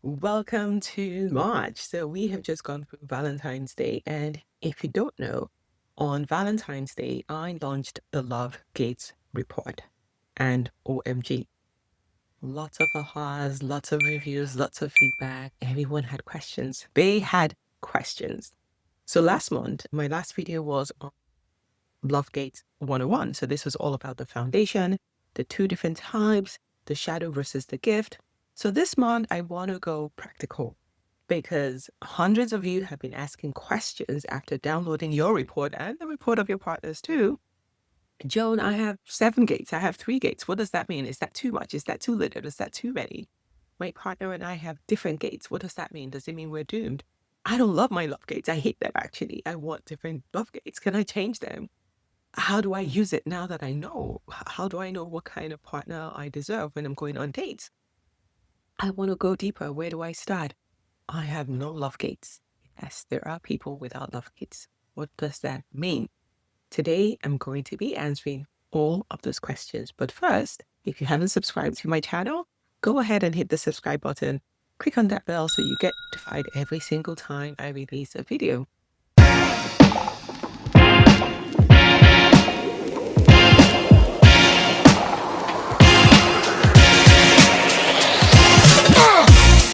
Welcome to March. So we have just gone through Valentine's Day. And if you don't know, on Valentine's Day, I launched the Love Gates report. And OMG, lots of ahas, lots of reviews, lots of feedback. Everyone had questions. They had questions. So last month, my last video was on Love Gates 101. So this was all about the foundation, the two different types, the shadow versus the gift. So this month, I want to go practical because hundreds of you have been asking questions after downloading your report and the report of your partners too. Joan, I have 7 gates. I have 3 gates. What does that mean? Is that too much? Is that too little? Is that too many? My partner and I have different gates. What does that mean? Does it mean we're doomed? I don't love my love gates. I hate them actually. I want different love gates. Can I change them? How do I use it now that I know? How do I know what kind of partner I deserve when I'm going on dates? I want to go deeper. Where do I start? I have no love gates. Yes, there are people without love gates. What does that mean? Today, I'm going to be answering all of those questions. But first, if you haven't subscribed to my channel, go ahead and hit the subscribe button. Click on that bell so you get notified every single time I release a video.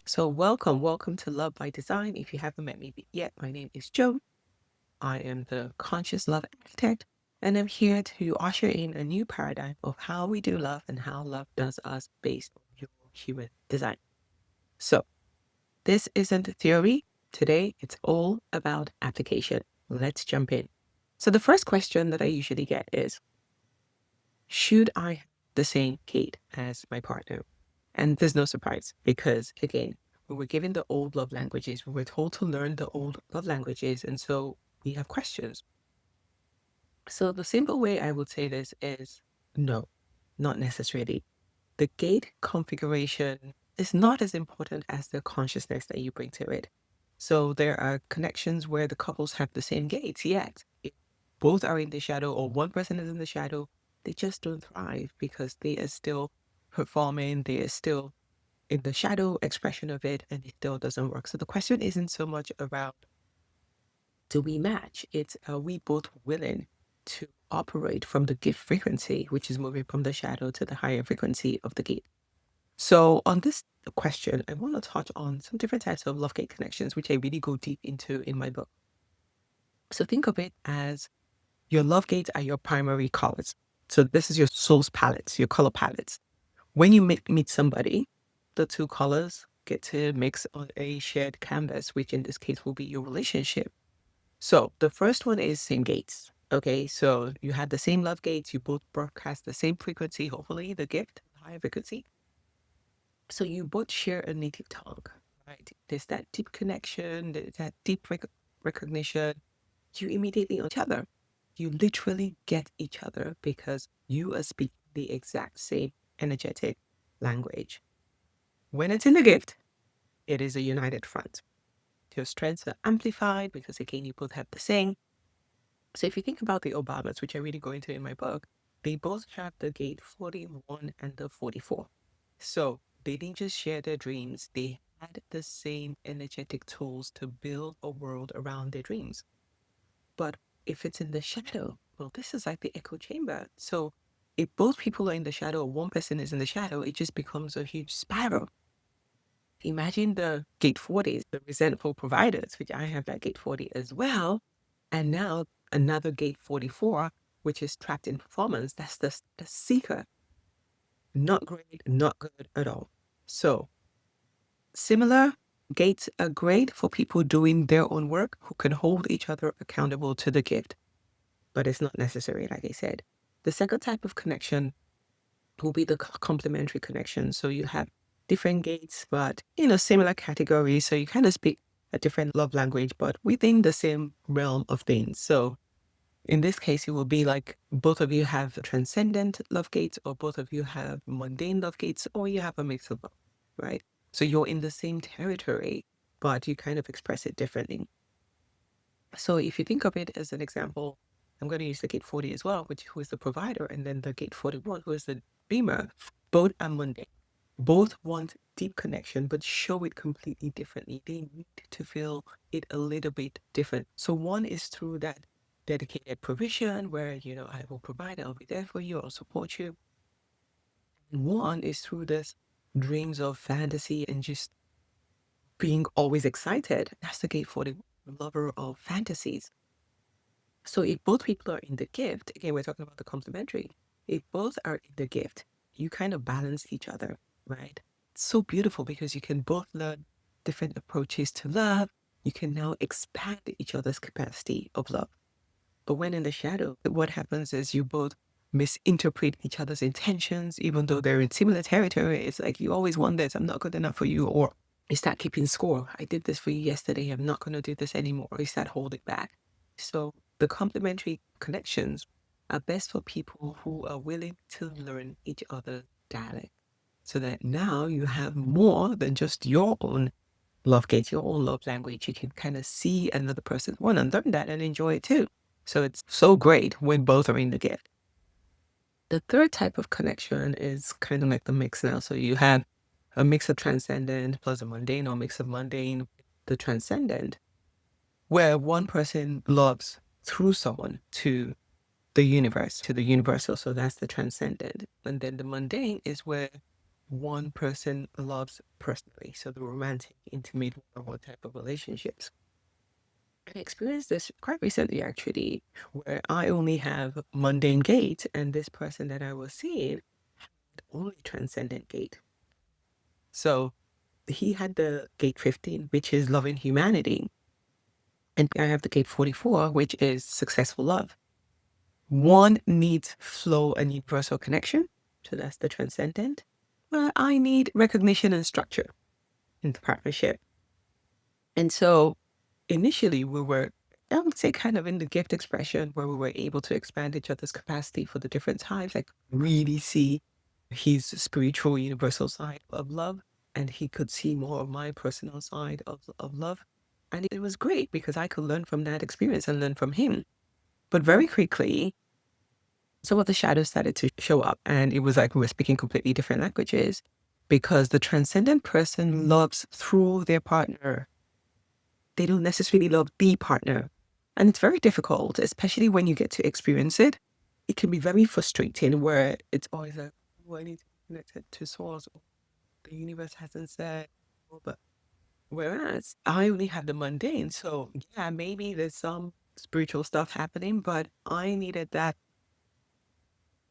So welcome to Love by Design. If you haven't met me yet, my name is Joan. I am the Conscious Love Architect, and I'm here to usher in a new paradigm of how we do love and how love does us based on your human design. So this isn't theory. Today, it's all about application. Let's jump in. So the first question that I usually get is, should I have the same gate as my partner? And there's no surprise because, again, we were given the old love languages. We were told to learn the old love languages. And so we have questions. So the simple way I would say this is no, not necessarily. The gate configuration is not as important as the consciousness that you bring to it. So there are connections where the couples have the same gates, yet if both are in the shadow or one person is in the shadow, they just don't thrive because they are still performing, they are still in the shadow expression of it, and it still doesn't work. So the question isn't so much about do we match? It's are we both willing to operate from the gift frequency, which is moving from the shadow to the higher frequency of the gate. So on this question, I want to touch on some different types of love gate connections, which I really go deep into in my book. So think of it as your love gates are your primary colors. So this is your soul's palettes, your color palettes. When you meet somebody, the two colors get to mix on a shared canvas, which in this case will be your relationship. So the first one is same gates. Okay, so you had the same love gates, you both broadcast the same frequency, hopefully the gift, higher frequency. So you both share a native tongue, right? There's that deep connection, there's that deep recognition. You immediately on each other. You literally get each other because you are speaking the exact same energetic language. When it's in the gift, it is a united front. Your strengths are amplified because again, you both have the same. So if you think about the Obamas, which I really go into in my book, they both have the gate 41 and the 44. So they didn't just share their dreams, they had the same energetic tools to build a world around their dreams. But if it's in the shadow, well, this is like the echo chamber. So if both people are in the shadow or one person is in the shadow, it just becomes a huge spiral. Imagine the gate 40s, the resentful providers, which I have that gate 40 as well. And now another gate 44, which is trapped in performance. That's the seeker. Not great, not good at all. So similar gates are great for people doing their own work who can hold each other accountable to the gift, but it's not necessary, like I said. The second type of connection will be the complementary connection. So you have different gates, but similar categories. So you kind of speak a different love language, but within the same realm of things. So in this case, it will be like both of you have transcendent love gates, or both of you have mundane love gates, or you have a mix of both, right? So you're in the same territory, but you kind of express it differently. So if you think of it as an example, I'm going to use the gate 40 as well, who is the provider, and then the gate 41, who is the dreamer. Both are mundane. Both want deep connection, but show it completely differently. They need to feel it a little bit different. So one is through that dedicated provision where, I will provide, I'll be there for you, I'll support you. And one is through this dreams of fantasy and just being always excited. That's the gate for the lover of fantasies. So if both people are in the gift, again, we're talking about the complementary. If both are in the gift, you kind of balance each other, right? It's so beautiful because you can both learn different approaches to love. You can now expand each other's capacity of love. But when in the shadow, what happens is you both misinterpret each other's intentions, even though they're in similar territory. It's like, you always want this, I'm not good enough for you. Or you start keeping score. I did this for you yesterday, I'm not going to do this anymore. Or you start holding back. So the complementary connections are best for people who are willing to learn each other's dialect. So that now you have more than just your own love gate, your own love language. You can kind of see another person's one and learn that and enjoy it too. So it's so great when both are in the gift. The third type of connection is kind of like the mix now. So you have a mix of transcendent plus a mundane, or a mix of mundane, the transcendent, where one person loves through someone to the universe, to the universal. So that's the transcendent. And then the mundane is where one person loves personally. So the romantic, intimate, one type of relationships. I experienced this quite recently, actually, where I only have mundane gate, and this person that I was seeing had only transcendent gate. So he had the gate 15, which is loving humanity, and I have the gate 44, which is successful love. One needs flow and universal connection, so that's the transcendent, where I need recognition and structure in the partnership. And so initially we were, I would say, kind of in the gift expression where we were able to expand each other's capacity for the different types, like really see his spiritual universal side of love, and he could see more of my personal side of love. And it was great because I could learn from that experience and learn from him. But very quickly, some of the shadows started to show up, and it was like we were speaking completely different languages because the transcendent person loves through their partner. They don't necessarily love the partner. And it's very difficult, especially when you get to experience it. It can be very frustrating where it's always like, oh, I need to be connected to source. Or the universe hasn't said. But whereas I only have the mundane. So yeah, maybe there's some spiritual stuff happening, but I needed that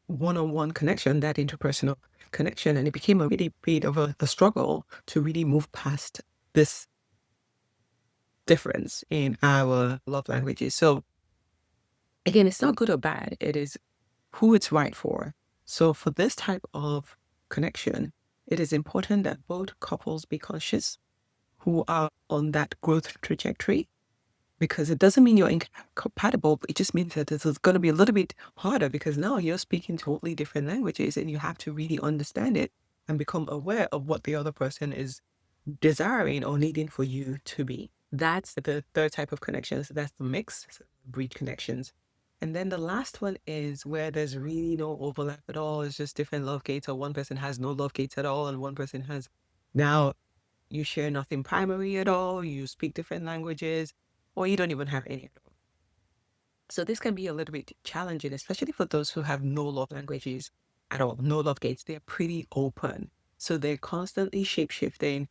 one-on-one connection, that interpersonal connection. And it became a really bit of a struggle to really move past this difference in our love languages. So again, it's not good or bad. It is who it's right for. So for this type of connection, it is important that both couples be conscious who are on that growth trajectory, because it doesn't mean you're incompatible, but it just means that this is going to be a little bit harder because now you're speaking totally different languages and you have to really understand it and become aware of what the other person is desiring or needing for you to be. That's the third type of connections. That's the mix, so breed connections. And then the last one is where there's really no overlap at all. It's just different love gates, or one person has no love gates at all, and one person has. Now you share nothing primary at all, you speak different languages, or you don't even have any at all. So this can be a little bit challenging, especially for those who have no love languages at all, no love gates. They're pretty open. So they're constantly shape shifting.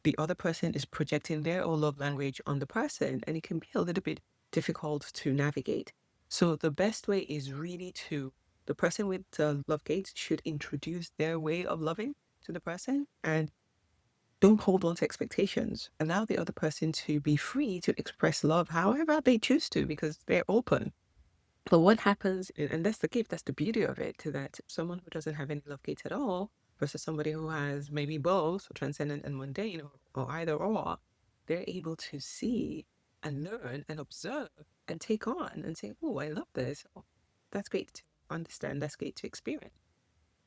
The other person is projecting their own love language on the person, and it can be a little bit difficult to navigate. So the best way is really the person with the love gates should introduce their way of loving to the person, and don't hold on to expectations. Allow the other person to be free to express love however they choose to, because they're open. But what happens, and that's the gift, that's the beauty of it, to that someone who doesn't have any love gates at all versus somebody who has maybe both, transcendent and mundane, or either or, they're able to see and learn and observe and take on and say, oh, I love this. Oh, that's great to understand. That's great to experience.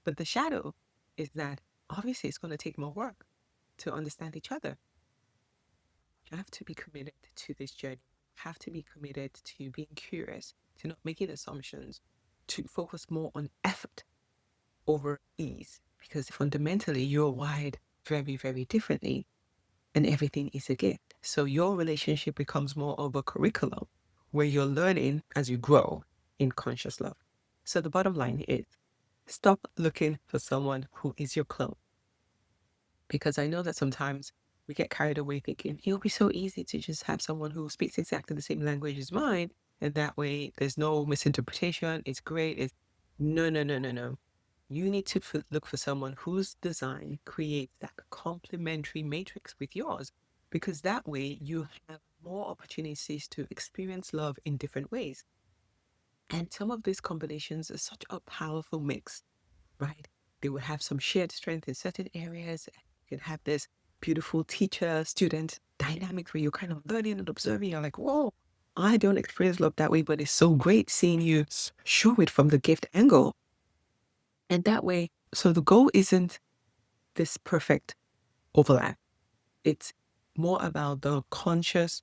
But the shadow is that obviously it's going to take more work to understand each other. You have to be committed to this journey. You have to be committed to being curious, to not making assumptions, to focus more on effort over ease. because fundamentally you're wired very, very differently, and everything is a gift. So your relationship becomes more of a curriculum where you're learning as you grow in conscious love. So the bottom line is, stop looking for someone who is your clone. Because I know that sometimes we get carried away thinking it'll be so easy to just have someone who speaks exactly the same language as mine. And that way there's no misinterpretation. It's great. It's no, no, no, no, no. You need to look for someone whose design creates that complementary matrix with yours, because that way you have more opportunities to experience love in different ways. And some of these combinations are such a powerful mix, right? They will have some shared strength in certain areas. You can have this beautiful teacher student dynamic where you're kind of learning and observing. You're like, whoa, I don't experience love that way, but it's so great seeing you show it from the gift angle. And that way, so the goal isn't this perfect overlap. It's more about the conscious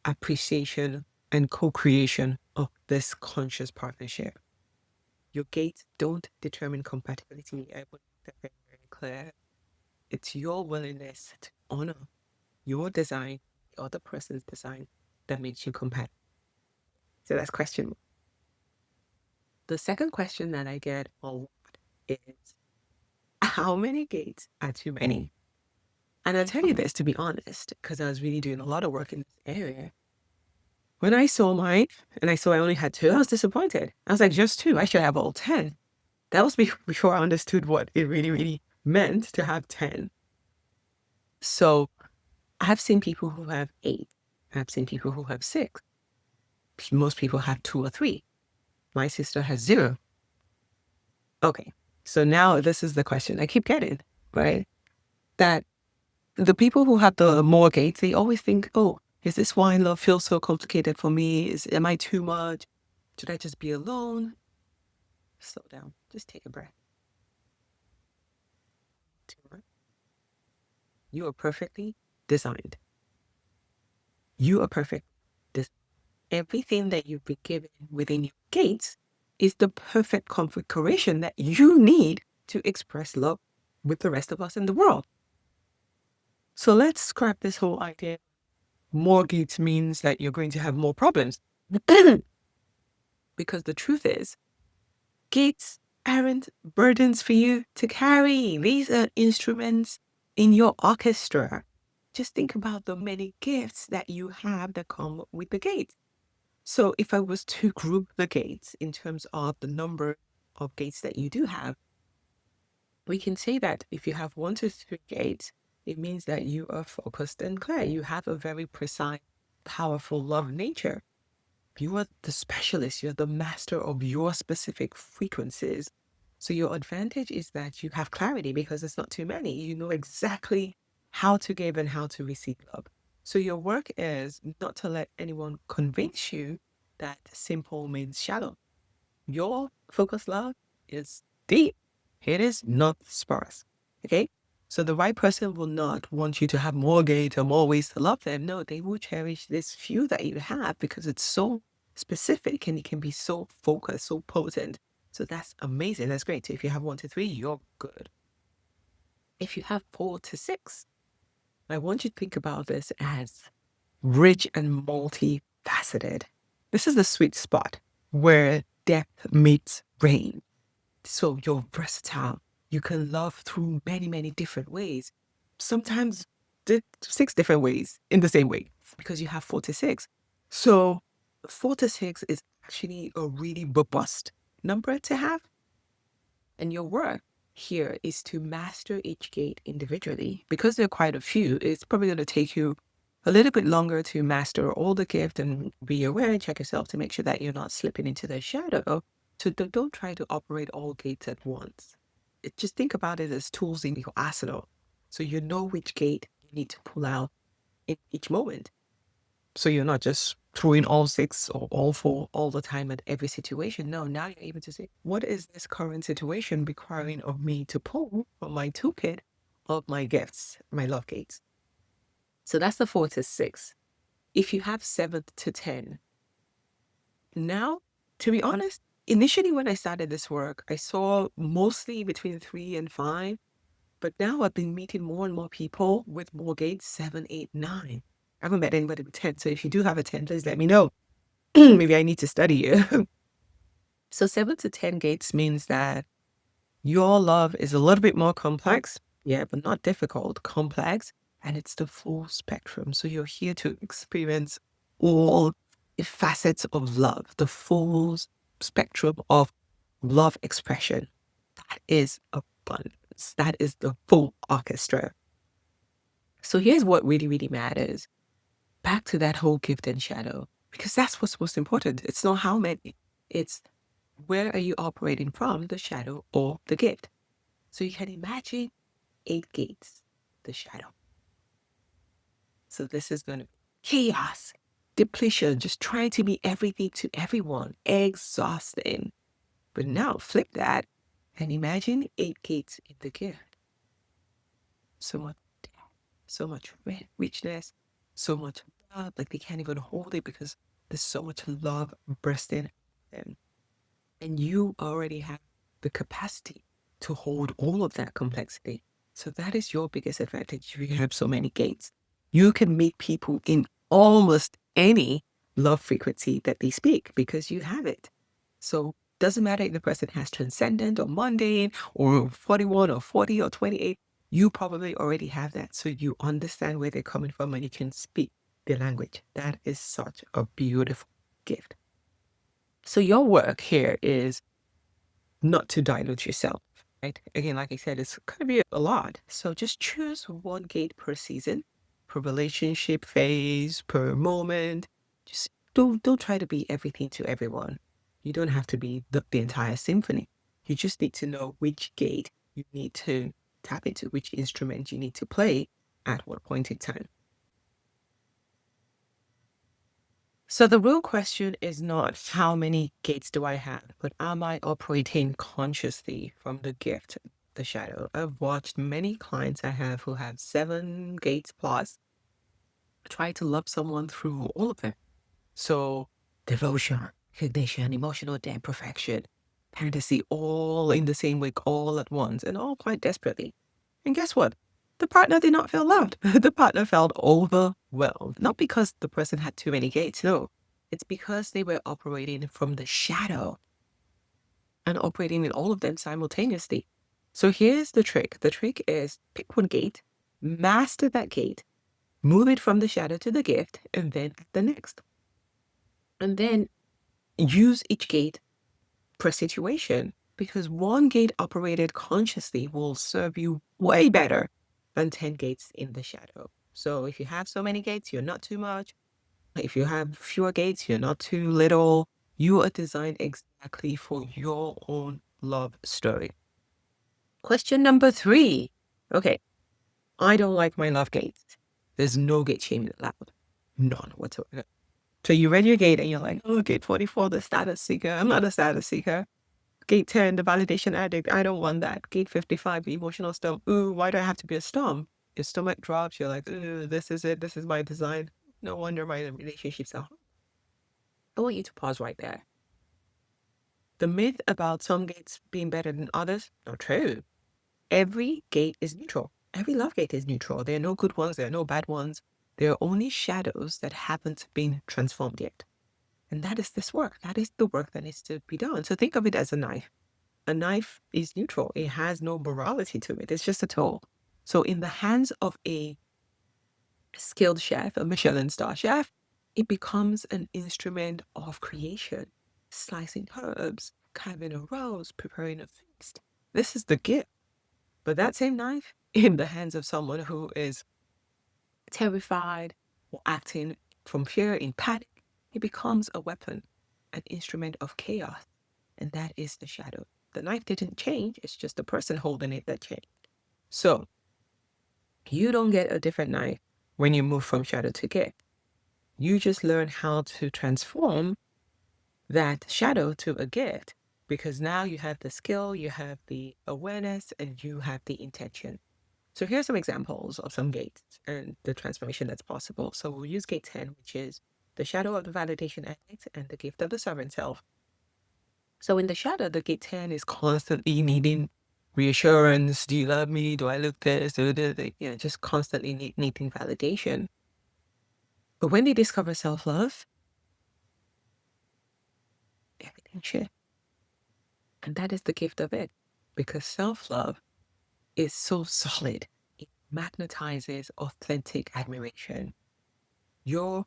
appreciation and co-creation of this conscious partnership. Your gates don't determine compatibility. I want that very, very clear. It's your willingness to honor your design, the other person's design, that makes you compatible. So that's question one. The second question that I get a lot is, how many gates are too many? And I'll tell you this, to be honest, because I was really doing a lot of work in this area. When I saw mine and I saw I only had two, I was disappointed. I was like, just two? I should have all 10. That was before I understood what it really, really meant to have 10. So I've seen people who have 8. I've seen people who have 6. Most people have 2 or 3. My sister has 0. Okay. So now this is the question I keep getting, right? That the people who have the more gates, they always think, oh, is this why love feels so complicated for me? Am I too much? Should I just be alone? Slow down. Just take a breath. Too much. You are perfectly designed. You are perfect. Everything that you've been given within your gates is the perfect configuration that you need to express love with the rest of us in the world. So let's scrap this whole idea. More gates means that you're going to have more problems. Because the truth is, gates aren't burdens for you to carry. These are instruments in your orchestra. Just think about the many gifts that you have that come with the gates. So if I was to group the gates in terms of the number of gates that you do have, we can say that if you have 1 to 3 gates, it means that you are focused and clear. You have a very precise, powerful love nature. You are the specialist. You're the master of your specific frequencies. So your advantage is that you have clarity because it's not too many. You know exactly how to give and how to receive love. So your work is not to let anyone convince you that simple means shallow. Your focused love is deep. It is not sparse. Okay? So the right person will not want you to have more gates or more ways to love them. No, they will cherish this few that you have because it's so specific and it can be so focused, so potent. So that's amazing. That's great. So if you have 1 to 3, you're good. If you have 4 to 6, I want you to think about this as rich and multifaceted. This is the sweet spot where depth meets range. So you're versatile. You can love through many, many different ways. Sometimes 6 different ways in the same way because you have 4 to 6. So 4 to 6 is actually a really robust number to have. And your work here is to master each gate individually. Because there are quite a few, it's probably going to take you a little bit longer to master all the gift and be aware and check yourself to make sure that you're not slipping into the shadow. So don't try to operate all gates at once. Just think about it as tools in your arsenal. So you know which gate you need to pull out in each moment. So you're not just throwing all 6 or all 4 all the time at every situation. No, now you're able to say, what is this current situation requiring of me to pull from my toolkit of my gifts, my love gates? So that's the 4 to 6. If you have 7 to 10, now, to be honest, Initially, when I started this work, I saw mostly between 3 and 5, but now I've been meeting more and more people with more gates, 7, 8, 9. I haven't met anybody with 10. So if you do have a 10, please let me know. Maybe I need to study you. So 7 to 10 gates means that your love is a little bit more complex, yeah, but not difficult, complex, and it's the full spectrum. So you're here to experience all facets of love, the full spectrum of love expression. That is abundance. That is the full orchestra. So here's what really, really matters. Back to that whole gift and shadow, because that's what's most important. It's not how many, it's where are you operating from, the shadow or the gift. So you can imagine 8 gates, the shadow. So this is going to be chaos, depletion, just trying to be everything to everyone, exhausting. But now flip that and imagine 8 gates in the gift. So much depth, so much richness, so much love, like they can't even hold it because there's so much love bursting out them. And you already have the capacity to hold all of that complexity. So that is your biggest advantage. If you have so many gates, you can meet people in almost any love frequency that they speak because you have it. So doesn't matter if the person has transcendent or mundane or 41 or 40 or 28, you probably already have that. So you understand where they're coming from and you can speak their language. That is such a beautiful gift. So your work here is not to dilute yourself, right? Again, like I said, it's going to be a lot. So just choose one gate per season, per relationship phase, per moment. Just don't try to be everything to everyone. You don't have to be the entire symphony. You just need to know which gate you need to tap into, which instrument you need to play at what point in time. So the real question is not how many gates do I have, but am I operating consciously from the gift, the shadow? I've watched many clients I have who have 7 gates plus try to love someone through all of them. So devotion, recognition, emotional depth, perfection, fantasy, all in the same week, all at once, and all quite desperately. And guess what? The partner did not feel loved. The partner felt overwhelmed. Not because the person had too many gates, no. It's because they were operating from the shadow and operating in all of them simultaneously. So here's the trick. The trick is pick one gate, master that gate, move it from the shadow to the gift, and then the next. And then use each gate per situation because one gate operated consciously will serve you way better than 10 gates in the shadow. So if you have so many gates, you're not too much. If you have fewer gates, you're not too little. You are designed exactly for your own love story. Question number 3. Okay, I don't like my love gates. There's no gate shaming allowed. None whatsoever. So you read your gate and you're like, oh, gate 44, the status seeker. I'm not a status seeker. Gate 10, the validation addict. I don't want that. Gate 55, the emotional storm. Ooh, why do I have to be a storm? Your stomach drops. You're like, ooh, this is it. This is my design. No wonder my relationships are. I want you to pause right there. The myth about some gates being better than others, not true. Every gate is neutral. Every love gate is neutral. There are no good ones. There are no bad ones. There are only shadows that haven't been transformed yet. And that is this work. That is the work that needs to be done. So think of it as a knife. A knife is neutral. It has no morality to it. It's just a tool. So in the hands of a skilled chef, a Michelin star chef, it becomes an instrument of creation. Slicing herbs, carving a rose, preparing a feast. This is the gift. But that same knife in the hands of someone who is terrified or acting from fear in panic, it becomes a weapon, an instrument of chaos. And that is the shadow. The knife didn't change, it's just the person holding it that changed. So you don't get a different knife when you move from shadow to gift. You just learn how to transform that shadow to a gift because now you have the skill, you have the awareness, and you have the intention. So here's some examples of some gates and the transformation that's possible. So we'll use gate 10, which is the shadow of the validation addict and the gift of the sovereign self. So in the shadow, the gate 10 is constantly needing reassurance. Do you love me? Do I look this? Just constantly needing validation. But when they discover self-love, everything shifts. And that is the gift of it. Because self-love is so solid. It magnetizes authentic admiration. Your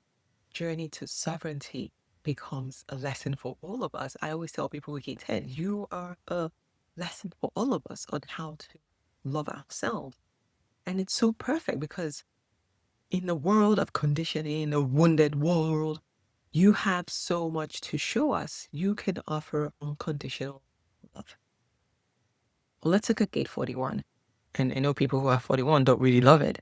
journey to sovereignty becomes a lesson for all of us. I always tell people with gate 10, you are a lesson for all of us on how to love ourselves. And it's so perfect because in the world of conditioning, a wounded world, you have so much to show us. You can offer unconditional love. Well, let's look at gate 41. And I know people who are 41 don't really love it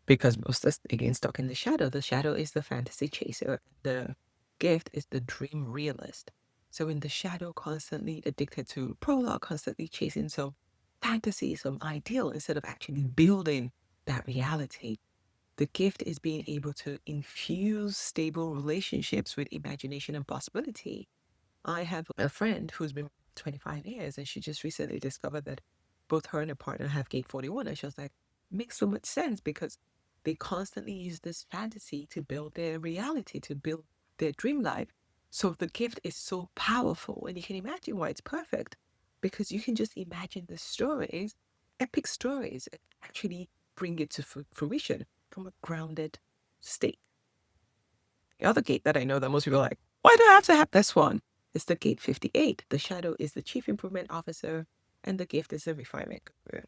because most of us, again, stuck in the shadow. The shadow is the fantasy chaser. The gift is the dream realist. So in the shadow, constantly addicted to prologue, constantly chasing some fantasy, some ideal, instead of actually building that reality. The gift is being able to infuse stable relationships with imagination and possibility. I have a friend who's been 25 years and she just recently discovered that both her and her partner have gate 41. And she was like, makes so much sense because they constantly use this fantasy to build their reality, to build their dream life. So the gift is so powerful and you can imagine why it's perfect because you can just imagine the stories, epic stories, and actually bring it to fruition from a grounded state. The other gate that I know that most people are like, why do I have to have this one? It's the gate 58. The shadow is the chief improvement officer and the gift is the refinement guru.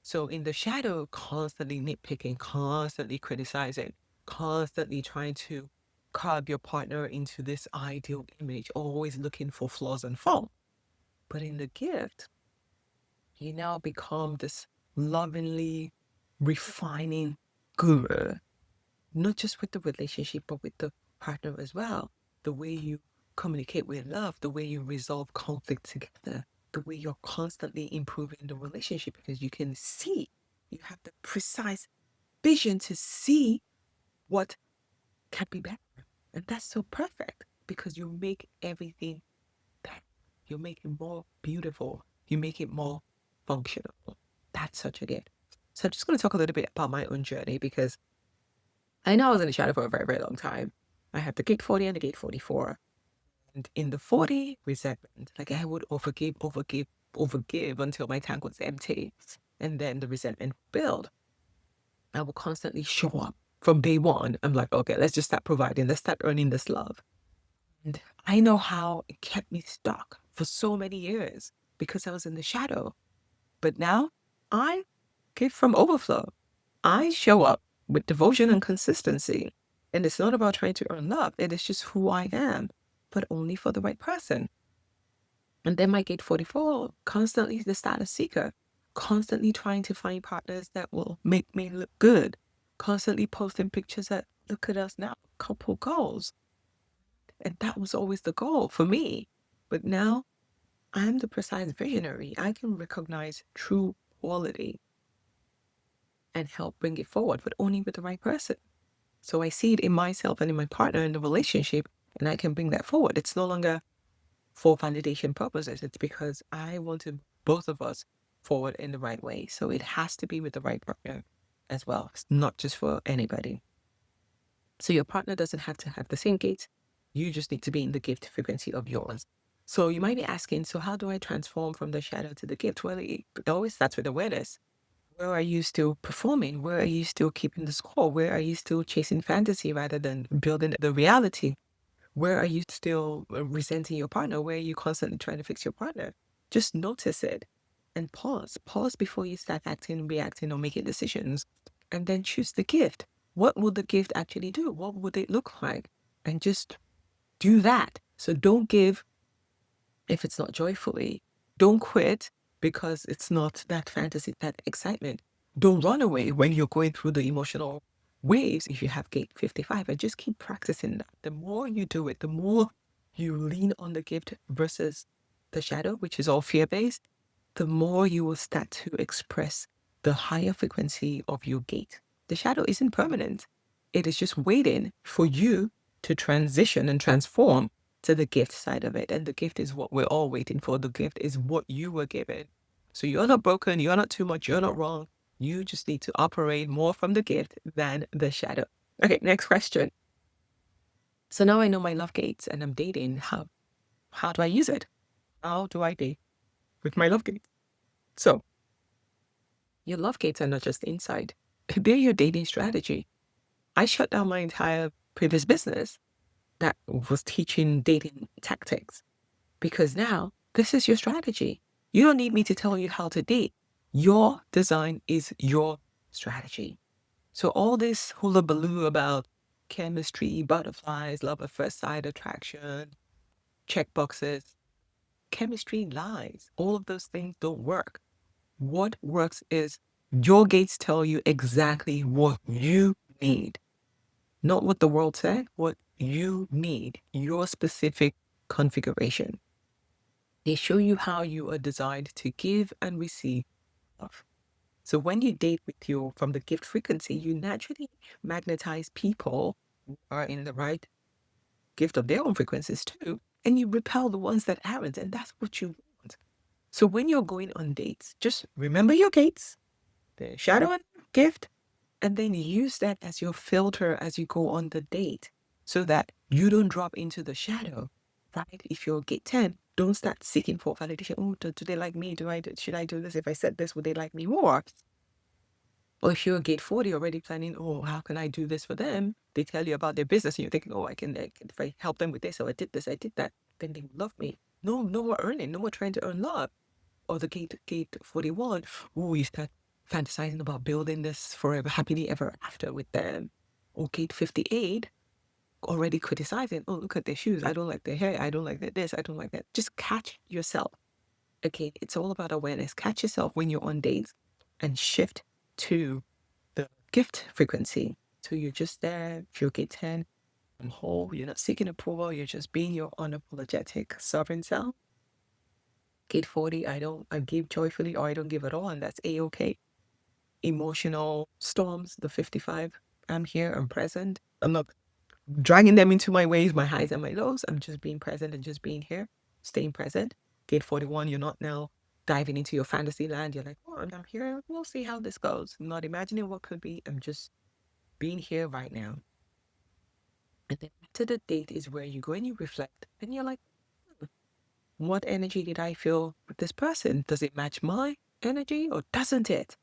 So in the shadow, constantly nitpicking, constantly criticizing, constantly trying to carve your partner into this ideal image, always looking for flaws and fault. But in the gift, you now become this lovingly refining guru, not just with the relationship, but with the partner as well. The way you communicate with love, the way you resolve conflict together, the way you're constantly improving the relationship because you can see, you have the precise vision to see what can be better. And that's so perfect because you make everything better. You make it more beautiful. You make it more functional. That's such a gift. So I'm just going to talk a little bit about my own journey because I know I was in the shadow for a very, very long time. I had the gate 40 and the gate 44. And in the 40, resentment. Like I would overgive until my tank was empty. And then the resentment would build. I would constantly show up from day one. I'm like, okay, let's just start providing. Let's start earning this love. And I know how it kept me stuck for so many years because I was in the shadow. But now I give from overflow. I show up with devotion and consistency. And it's not about trying to earn love. It is just who I am, but only for the right person. And then my gate 44, constantly the status seeker, constantly trying to find partners that will make me look good, constantly posting pictures that look at us now, couple goals. And that was always the goal for me. But now I'm the precise visionary. I can recognize true quality and help bring it forward, but only with the right person. So I see it in myself and in my partner in the relationship, and I can bring that forward. It's no longer for validation purposes. It's because I want to both of us forward in the right way. So it has to be with the right partner as well. It's not just for anybody. So your partner doesn't have to have the same gates. You just need to be in the gift frequency of yours. So you might be asking, so how do I transform from the shadow to the gift? Well, it always starts with awareness. Where are you still performing? Where are you still keeping the score? Where are you still chasing fantasy rather than building the reality? Where are you still resenting your partner? Where are you constantly trying to fix your partner? Just notice it and pause. Pause before you start acting, reacting, or making decisions. And then choose the gift. What will the gift actually do? What would it look like? And just do that. So don't give if it's not joyfully. Don't quit because it's not that fantasy, that excitement. Don't run away when you're going through the emotional waves if you have gate 55 and just keep practicing that. The more you do it, the more you lean on the gift versus the shadow, which is all fear-based, the more you will start to express the higher frequency of your gate. The shadow isn't permanent. It is just waiting for you to transition and transform to the gift side of it. And the gift is what we're all waiting for. The gift is what you were given. So you're not broken, you're not too much, you're not wrong. You just need to operate more from the gift than the shadow. Okay, next question. So now I know my love gates and I'm dating. How do I use it? How do I date with my love gates? So your love gates are not just inside. They're your dating strategy. I shut down my entire previous business that was teaching dating tactics because now this is your strategy. You don't need me to tell you how to date. Your design is your strategy. So all this hullabaloo about chemistry, butterflies, love at first sight attraction, check boxes, chemistry lies. All of those things don't work. What works is your gates tell you exactly what you need. Not what the world said, what you need, your specific configuration. They show you how you are designed to give and receive love. So when you date with your from the gift frequency, you naturally magnetize people who are in the right gift of their own frequencies too, and you repel the ones that aren't, and that's what you want. So when you're going on dates, just remember your gates, the shadow and gift, and then use that as your filter as you go on the date so that you don't drop into the shadow, right? If you're gate 10, don't start seeking for validation. Oh, do they like me? Should I do this? If I said this, would they like me more? Or if you're gate 40 already planning, oh, how can I do this for them? They tell you about their business and you're thinking, oh, if I help them with this, or I did this, I did that, then they will love me. No, no more earning, no more trying to earn love. Or the gate 41, oh, you start fantasizing about building this forever, happily ever after with them. Or gate 58, already criticizing, oh, look at their shoes. I don't like their hair. I don't like this. I don't like that. Just catch yourself. Okay, it's all about awareness. Catch yourself when you're on dates and shift to the gift frequency. So you're just there, if you're gate 10, I'm whole, you're not seeking approval, you're just being your unapologetic sovereign self. Gate 40, I give joyfully or I don't give at all, and that's A-okay. Emotional storms, the 55, I'm here, I'm present. I'm not dragging them into my waves, my highs and my lows. I'm just being present and just being here, staying present. Gate 41, you're not now diving into your fantasy land. You're like, oh, I'm here. We'll see how this goes. I'm not imagining what could be. I'm just being here right now. And then after the date is where you go and you reflect and you're like, what energy did I feel with this person? Does it match my energy or doesn't it?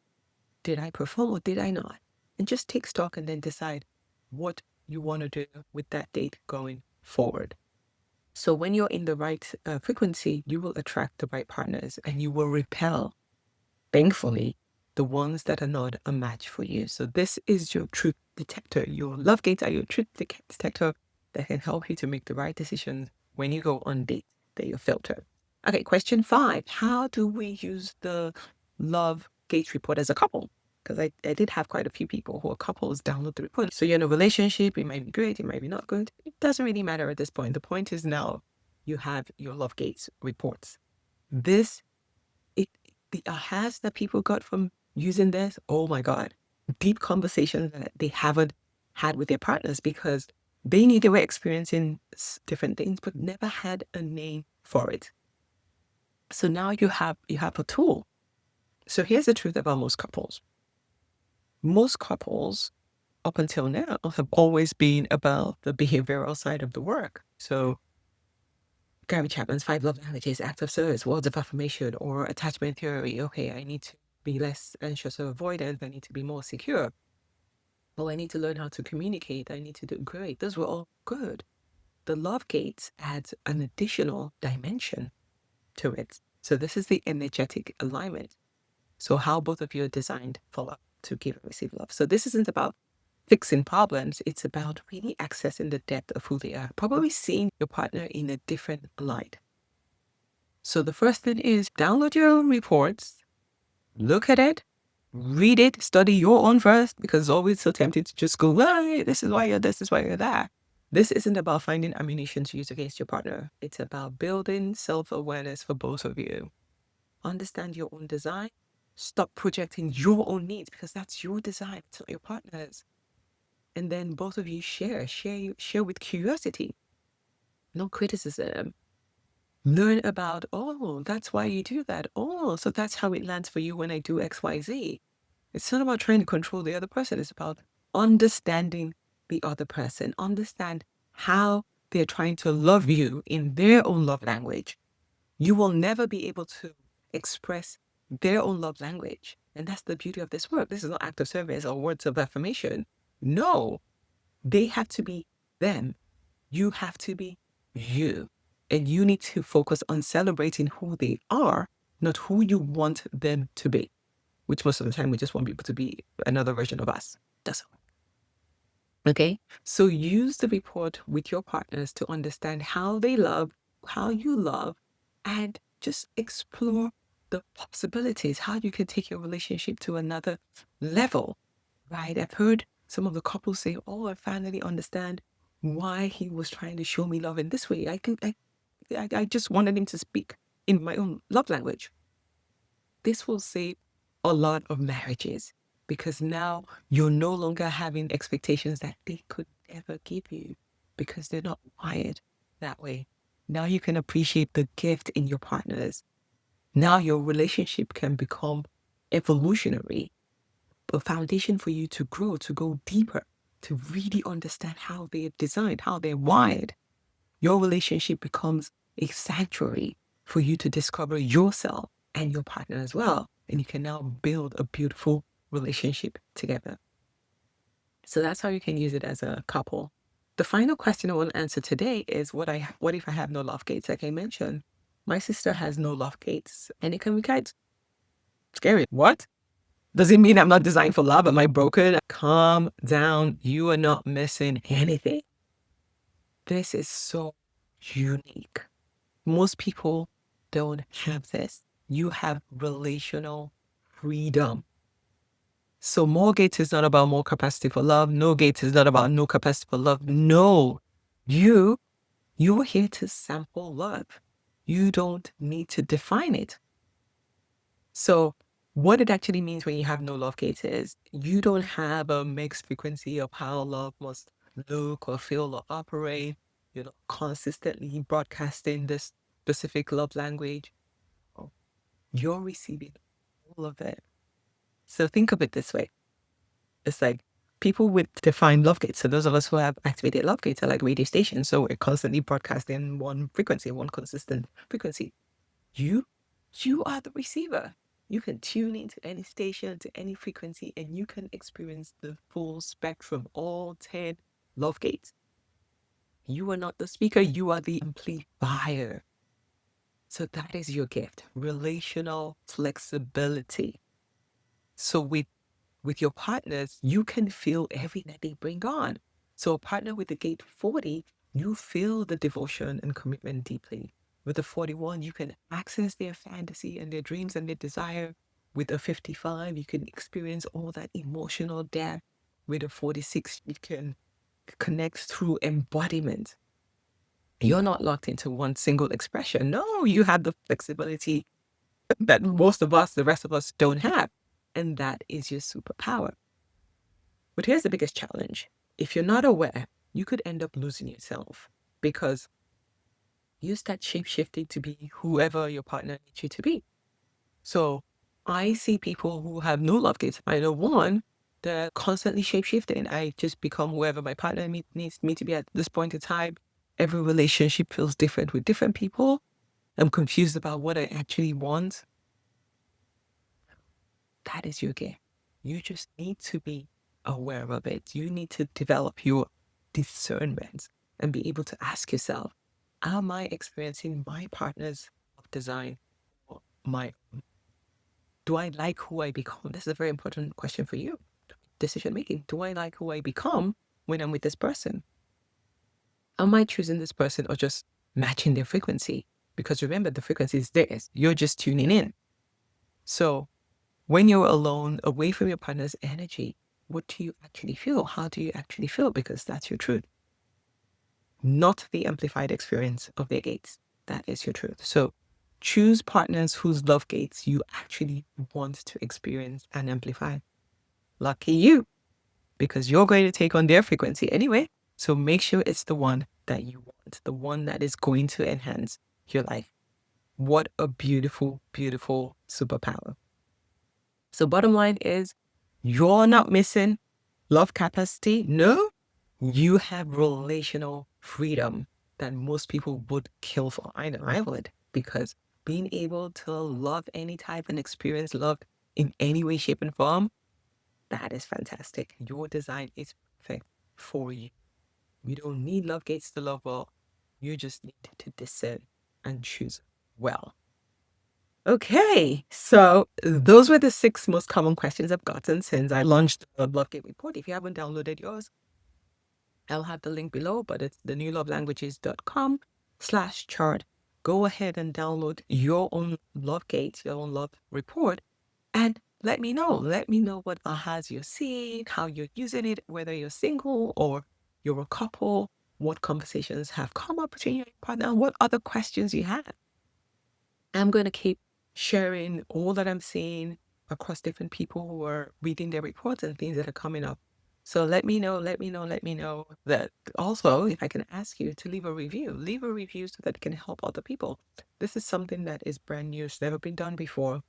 Did I perform or did I not? And just take stock and then decide what you want to do with that date going forward. So when you're in the right frequency, you will attract the right partners and you will repel, thankfully, the ones that are not a match for you. So this is your truth detector. Your love gates are your truth detector that can help you to make the right decisions when you go on dates. They're your filter. Okay, question 5. How do we use the love gates report as a couple? Because I did have quite a few people who are couples download the report. So you're in a relationship, it might be great, it might be not good. It doesn't really matter at this point. The point is now you have your love gates reports. This, the ahas that people got from using this, oh my God, deep conversations that they haven't had with their partners because they knew they were experiencing different things, but never had a name for it. So now you have a tool. So here's the truth about most couples. Most couples, up until now, have always been about the behavioral side of the work. So Gary Chapman's 5 love languages, acts of service, words of affirmation, or attachment theory. Okay, I need to be less anxious or avoidant. I need to be more secure. Oh, I need to learn how to communicate. I need to do great. Those were all good. The love gates adds an additional dimension to it. So this is the energetic alignment. So how both of you are designed for love, to give and receive love. So this isn't about fixing problems. It's about really accessing the depth of who they are. Probably seeing your partner in a different light. So the first thing is download your own reports, look at it, read it, study your own first, because it's always so tempting to just go, well, hey, this is why you're this is why you're that. This isn't about finding ammunition to use against your partner. It's about building self-awareness for both of you. Understand your own design. Stop projecting your own needs because that's your design. It's not your partner's. And then both of you share with curiosity. no criticism. Learn about, oh, that's why you do that. Oh, so that's how it lands for you when I do XYZ. It's not about trying to control the other person. It's about understanding the other person. Understand how they're trying to love you in their own love language. You will never be able to express their own love language. And that's the beauty of this work. This is not act of service or words of affirmation. No, they have to be them. You have to be you. And you need to focus on celebrating who they are, not who you want them to be, which most of the time we just want people to be another version of us. That's all. Okay. So use the report with your partners to understand how they love, how you love, and just explore the possibilities, how you can take your relationship to another level, right? I've heard some of the couples say, oh, I finally understand why he was trying to show me love in this way. I just wanted him to speak in my own love language. This will save a lot of marriages because now you're no longer having expectations that they could never give you because they're not wired that way. Now you can appreciate the gift in your partners. Now your relationship can become evolutionary, a foundation for you to grow, to go deeper, to really understand how they're designed, how they're wired. Your relationship becomes a sanctuary for you to discover yourself and your partner as well. And you can now build a beautiful relationship together. So that's how you can use it as a couple. The final question I want to answer today is what if I have no love gates? Like I mentioned, my sister has no love gates, and it can be quite scary. What? Does it mean I'm not designed for love? Am I broken? Calm down. You are not missing anything. This is so unique. Most people don't have this. You have relational freedom. So more gates is not about more capacity for love. No gates is not about no capacity for love. No, you're here to sample love. You don't need to define it. So what it actually means when you have no love gates is you don't have a mixed frequency of how love must look or feel or operate. You're not consistently broadcasting this specific love language. Oh, you're receiving all of it. So think of it this way. It's like people with defined love gates. So those of us who have activated love gates are like radio stations. So we're constantly broadcasting one frequency, one consistent frequency. You are the receiver. You can tune into any station, to any frequency, and you can experience the full spectrum, all 10 love gates. You are not the speaker, you are the amplifier. So that is your gift, relational flexibility. So with your partners, you can feel everything that they bring on. So a partner with the gate 40, you feel the devotion and commitment deeply. With the 41, you can access their fantasy and their dreams and their desire. With a 55, you can experience all that emotional depth. With a 46, you can connect through embodiment. You're not locked into one single expression. No, you have the flexibility that most of us, the rest of us, don't have. And that is your superpower. But here's the biggest challenge. If you're not aware, you could end up losing yourself because you start shape-shifting to be whoever your partner needs you to be. So I see people who have no love gates. I know one, they're constantly shape-shifting. I just become whoever my partner needs me to be at this point in time. Every relationship feels different with different people. I'm confused about what I actually want. That is your gift. You just need to be aware of it. You need to develop your discernment and be able to ask yourself, am I experiencing my partner's design or my own? Do I like who I become? This is a very important question for you. Decision making. Do I like who I become when I'm with this person? Am I choosing this person or just matching their frequency? Because remember, the frequency is theirs. You're just tuning in. So when you're alone, away from your partner's energy, what do you actually feel? How do you actually feel? Because that's your truth, not the amplified experience of their gates. That is your truth. So choose partners whose love gates you actually want to experience and amplify. Lucky you, because you're going to take on their frequency anyway. So make sure it's the one that you want, the one that is going to enhance your life. What a beautiful, beautiful superpower. So bottom line is, you're not missing love capacity. No, you have relational freedom that most people would kill for. I know I would, because being able to love any type and experience love in any way, shape, and form, that is fantastic. Your design is perfect for you. You don't need love gates to love well. You just need to discern and choose well. Okay, so those were the 6 most common questions I've gotten since I launched the Love Gate report. If you haven't downloaded yours, I'll have the link below, but it's thenewlovelanguages.com/chart. Go ahead and download your own Love Gate, your own love report, and let me know. Let me know what ahas you're seeing, how you're using it, whether you're single or you're a couple, what conversations have come up between you and your partner, and what other questions you have. I'm going to keep sharing all that I'm seeing across different people who are reading their reports and things that are coming up. So let me know that also, if I can ask you to leave a review so that it can help other people. This is something that is brand new. It's never been done before.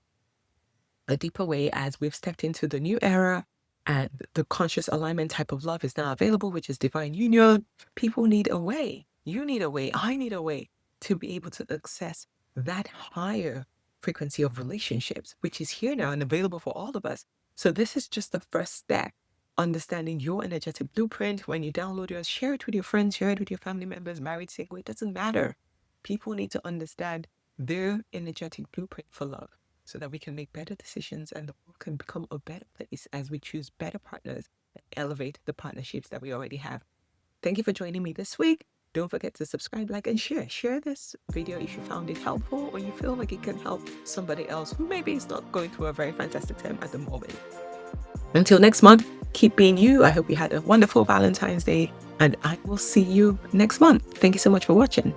A deeper way, as we've stepped into the new era and the conscious alignment type of love is now available, which is divine union. People need a way. You need a way. I need a way to be able to access that higher frequency of relationships, which is here now and available for all of us. So this is just the first step. Understanding your energetic blueprint. When you download yours, share it with your friends, share it with your family members, married, single, it doesn't matter. People need to understand their energetic blueprint for love, so that we can make better decisions and the world can become a better place as we choose better partners and elevate the partnerships that we already have. Thank you for joining me this week. Don't forget to subscribe, like, and share. Share this video if you found it helpful or you feel like it can help somebody else who maybe is not going through a very fantastic time at the moment. Until next month, keep being you. I hope you had a wonderful Valentine's Day, and I will see you next month. Thank you so much for watching.